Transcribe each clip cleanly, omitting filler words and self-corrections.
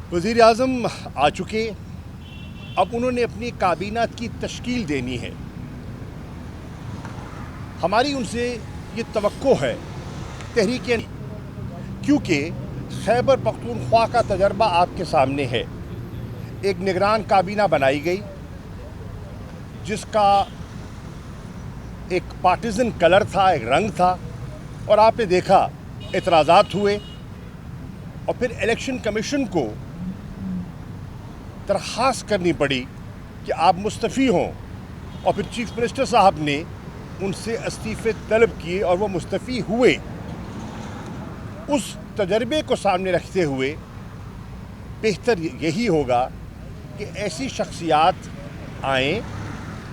वज़ीर आज़म आ चुके, अब उन्होंने अपनी काबीना की तश्कील देनी है। हमारी उनसे ये तवक्को है तहरीक, क्योंकि खैबर पख्तूनख्वा का तजर्बा आपके सामने है। एक निगरान काबीना बनाई गई जिसका एक पार्टिजन कलर था, एक रंग था, और आपने देखा एतराज़ात हुए और फिर इलेक्शन कमीशन को दरख्वास्त करनी पड़ी कि आप मुस्तफ़ी हों, और फिर चीफ मिनिस्टर साहब ने उनसे इस्तीफ़े तलब किए और वो मुस्तफ़ी हुए। उस तजर्बे को सामने रखते हुए बेहतर यही होगा कि ऐसी शख्सियात आएँ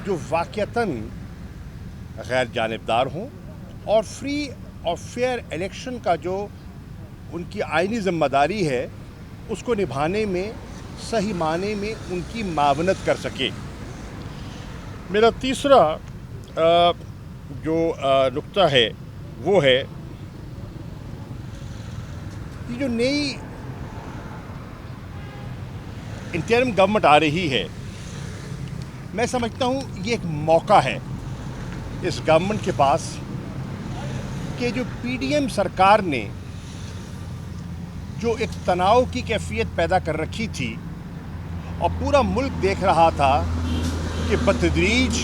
जो वाक़तन गैर जानिबदार हों और फ्री और फेयर इलेक्शन का जो उनकी आइनी ज़िम्मेदारी है उसको निभाने में सही माने में उनकी मावनत कर सके। मेरा तीसरा जो नुक्ता है वो है कि जो नई इंटरिम गवर्नमेंट आ रही है, मैं समझता हूँ ये एक मौका है इस गवर्नमेंट के पास कि जो पीडीएम सरकार ने जो एक तनाव की कैफियत पैदा कर रखी थी और पूरा मुल्क देख रहा था कि बतदरीज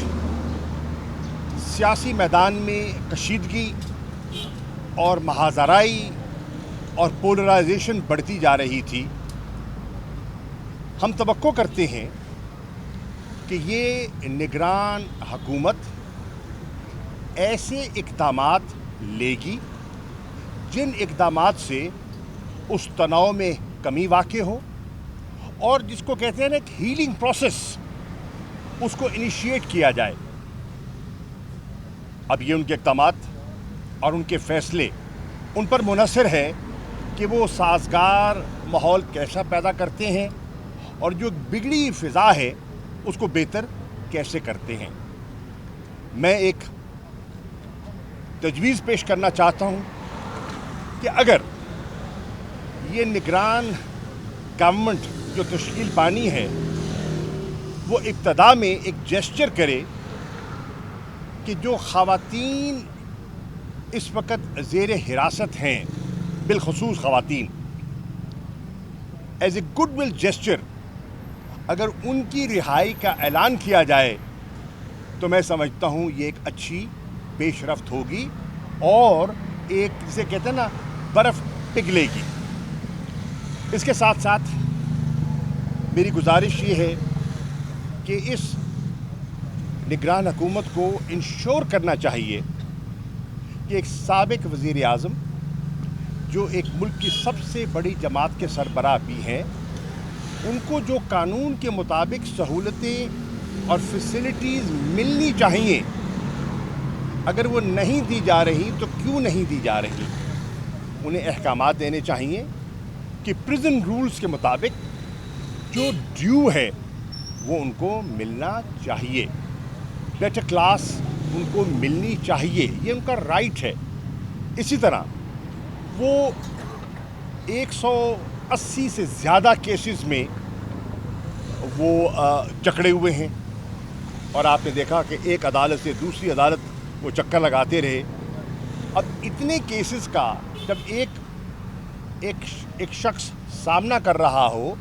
सियासी मैदान में कशीदगी और महाजराई और पोलराइजेशन बढ़ती जा रही थी, हम तवक्को करते हैं कि ये निगरान हुकूमत ऐसे इक़दामात लेगी जिन इक़दामात से उस तनाव में कमी वाक़ई हो और जिसको कहते हैं ना एक हीलिंग प्रोसेस, उसको इनिशिएट किया जाए। अब ये उनके इक़दामात और उनके फ़ैसले उन पर मुनहसर है कि वो साज़गार माहौल कैसा पैदा करते हैं और जो बिगड़ी फ़िज़ा है उसको बेहतर कैसे करते हैं। मैं एक तजवीज़ पेश करना चाहता हूँ कि अगर ये निगरान गवर्नमेंट जो तश्कील पानी है वो इब्तदा में एक जेस्चर करे कि जो ख़वातीन इस वक्त ज़ेर हिरासत हैं, बिलखुसूस ख़वातीन, as a goodwill gesture अगर उनकी रिहाई का ऐलान किया जाए तो मैं समझता हूँ ये एक अच्छी पेशरफ्त होगी और एक जिसे कहते हैं ना बर्फ़ पिघलेगी। इसके साथ साथ मेरी गुजारिश ये है कि इस निगरान हुकूमत को इंश्योर करना चाहिए कि एक साबिक वज़ीर आज़म जो एक मुल्क की सबसे बड़ी जमात के सरबराह भी हैं, उनको जो कानून के मुताबिक सहूलतें और फैसिलिटीज़ मिलनी चाहिए, अगर वो नहीं दी जा रही तो क्यों नहीं दी जा रही, उन्हें अहकामात देने चाहिए कि प्रिजन रूल्स के मुताबिक जो ड्यू है वो उनको मिलना चाहिए, बेटर क्लास उनको मिलनी चाहिए, ये उनका राइट है। इसी तरह वो 180 से ज़्यादा केसेस में वो जकड़े हुए हैं और आपने देखा कि एक अदालत से दूसरी अदालत वो चक्कर लगाते रहे। अब इतने केसेस का जब एक शख्स सामना कर रहा हो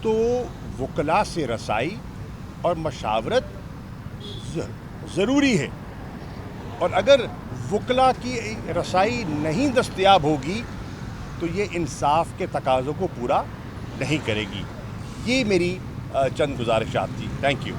तो वकला से रसाई और मशावरत ज़रूरी है, और अगर वकला की रसाई नहीं दस्तयाब होगी तो ये इंसाफ के तकाज़ों को पूरा नहीं करेगी। ये मेरी चंद गुजारिशात थी। Thank you.